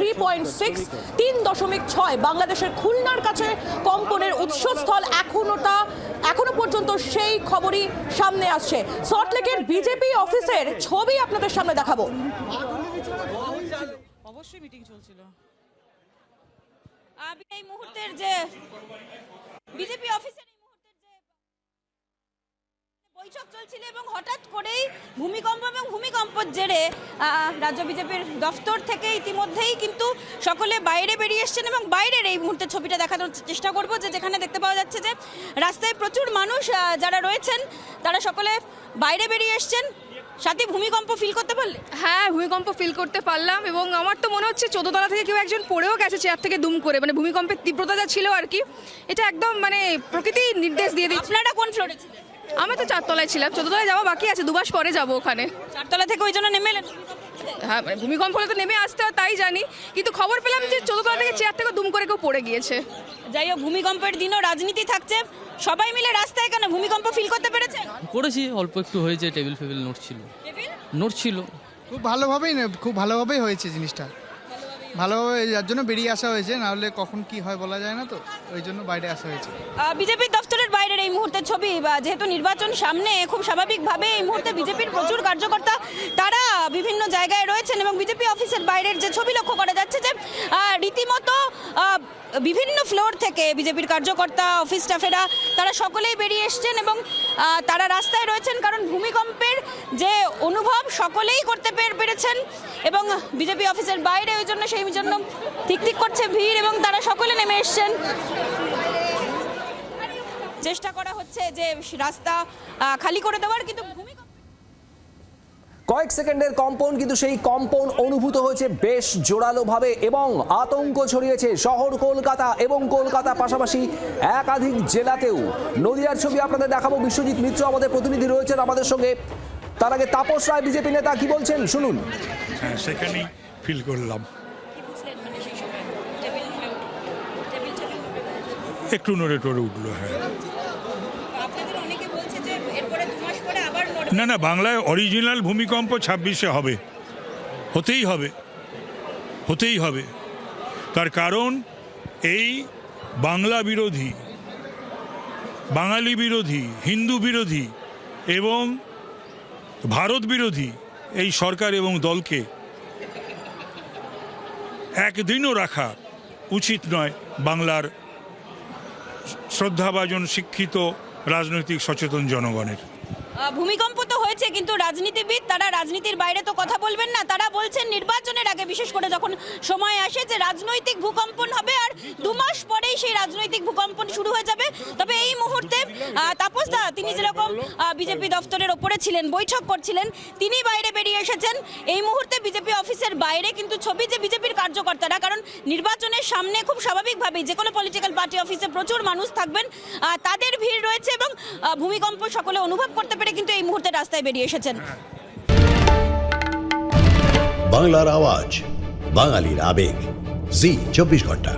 3.6 3.6 বাংলাদেশের খুলনার কাছে কম্পনের উৎসস্থল এখনো পর্যন্ত সেই খবরই সামনে আসছে। সল্টলেকের বিজেপি অফিসের ছবি আপনাদের সামনে দেখাবো। অবশ্যই মিটিং চলছিল। এই মুহূর্তের যে বিজেপি অফিসের এই মুহূর্তের যে বৈঠক চলছিল এবং হঠাৎ করেই ভূমিকম্পের জেরে রাজ্য বিজেপির দফতর থেকে ইতিমধ্যেই কিন্তু সকলে বাইরে বেরিয়ে এসছেন এবং বাইরের এই মুহূর্তে ছবিটা দেখানোর চেষ্টা করব, যে যেখানে দেখতে পাওয়া যাচ্ছে যে রাস্তায় প্রচুর মানুষ যারা রয়েছেন তারা সকলে বাইরে বেরিয়ে এসছেন। সাথে ভূমিকম্প ফিল করতে পারলে? হ্যাঁ, ভূমিকম্প ফিল করতে পারলাম এবং আমার তো মনে হচ্ছে 14 তলা থেকে কেউ একজন পড়েও গেছে চেয়ার থেকে দুম করে, মানে ভূমিকম্পের তীব্রতা যা ছিল আর কি, এটা একদম মানে প্রকৃতি নির্দেশ দিয়ে দিচ্ছে। আপনারা কোন ফ্লোরে ছিলেন? আমি তো 4 তলায় ছিলাম, 14 তলায় যাওয়া বাকি আছে, 2 মাস পরে যাবো ওখানে। 4 তলা থেকে ওই জন্য নেমে এলেন? হ্যাঁ, ভূমিকম্প হলে তো নেমে আসতে হয় তাই জানি, কিন্তু খবর পেলাম যে 14 তলা থেকে চেয়ার থেকে দুম করে কেউ পড়ে গিয়েছে। যাই হোক, ভূমিকম্পের দিনও রাজনীতি থাকছে, সবাই মিলে রাস্তায় কেন ভূমিকম্প ফিল করতে পেরেছেন? করেছি, অল্প একটু হয়েছে, টেবিল ফেবিল নড়ছিল। খুব ভালোভাবেই হয়েছে জিনিসটা, ভালোভাবে যার জন্য বেরিয়ে আসা হয়েছে, নাহলে কখন কি হয় বলা যায় না, তো ওই জন্য বাইরে আসা হয়েছে। বিজেপির দফতরের বাইরের এই মুহূর্তের ছবি, যেহেতু নির্বাচন সামনে, খুব স্বাভাবিকভাবে এই মুহূর্তে বিজেপির প্রচুর কার্যকর্তা তারা বিভিন্ন জায়গায় রয়েছেন এবং বিজেপি অফিসের বাইরের যে ছবি লক্ষ্য করা যাচ্ছে যে রীতিমতো বিভিন্ন ফ্লোর থেকে বিজেপির কার্যকর্তা, অফিস স্টাফেরা তারা সকলেই বেরিয়ে এসছেন এবং তারা রাস্তায় রয়েছেন, কারণ ভূমিকম্পের যে অনুভব সকলেই করতে পেরেছেন এবং বিজেপি অফিসের বাইরে ওই জন্য সেই জন্য ঠিক করছে ভিড় এবং তারা সকলে নেমে এসছেন। চেষ্টা করা হচ্ছে যে রাস্তা খালি করে দেওয়ার, কিন্তু কয়েক সেকেন্ডের কম্পন, কিন্তু সেই কম্পন অনুভূত হয়েছে বেশ জোরালোভাবে এবং আতঙ্ক ছড়িয়েছে শহর কলকাতা এবং কলকাতা পাশাপাশি একাধিক জেলাতেও। নদিয়ার ছবি আপনাদের দেখাবো, বিশ্বজিৎ মিত্র আমাদের প্রতিনিধি রয়েছেন আমাদের সঙ্গে। তার আগে তাপস রায় বিজেপি নেতা কি বলছেন শুনুন। হ্যাঁ, সেখানেই ফিল করলাম, একটু নড়ে টড়ে উঠলো। হ্যাঁ, না বাংলায় অরিজিনাল ভূমিকম্প 26-এ হবে, হতেই হবে। তার কারণ এই বাংলা বিরোধী, বাঙালি বিরোধী, হিন্দু বিরোধী এবং ভারত বিরোধী এই সরকার এবং দলকে একদিনও রাখা উচিত নয় বাংলার শ্রদ্ধাভাজন শিক্ষিত রাজনৈতিক সচেতন জনগণের। ভূমিকম্প তো হয়েছে, কিন্তু রাজনীতিবিদ তারা রাজনীতির বাইরে তো কথা বলবেন না। তারা বলছেন নির্বাচনের আগে, বিশেষ করে যখন সময় আসে যে রাজনৈতিক ভূকম্পন হবে আর 2 মাস পরেই সেই রাজনৈতিক ভূকম্পন শুরু হয়ে যাবে। তবে এই মুহূর্তে তাপস দা, তিনি যেরকম বিজেপি দফতরের ওপরে ছিলেন, বৈঠক করছিলেন, তিনি বাইরে বেরিয়ে এসেছেন। এই মুহূর্তে বিজেপি অফিসের বাইরে কিন্তু ছবি যে বিজেপির কার্যকর্তারা, কারণ নির্বাচনের সামনে খুব স্বাভাবিকভাবেই যে কোনো পলিটিক্যাল পার্টি অফিসে প্রচুর মানুষ থাকবেন, তাদের ভিড় রয়েছে এবং ভূমিকম্প সকলে অনুভব করতে পেরে কিন্তু এই মুহূর্তে রাস্তায় বেরিয়ে এসেছেন। বাংলার আওয়াজ, বাঙালির আবেগ, জি 24 ঘন্টা।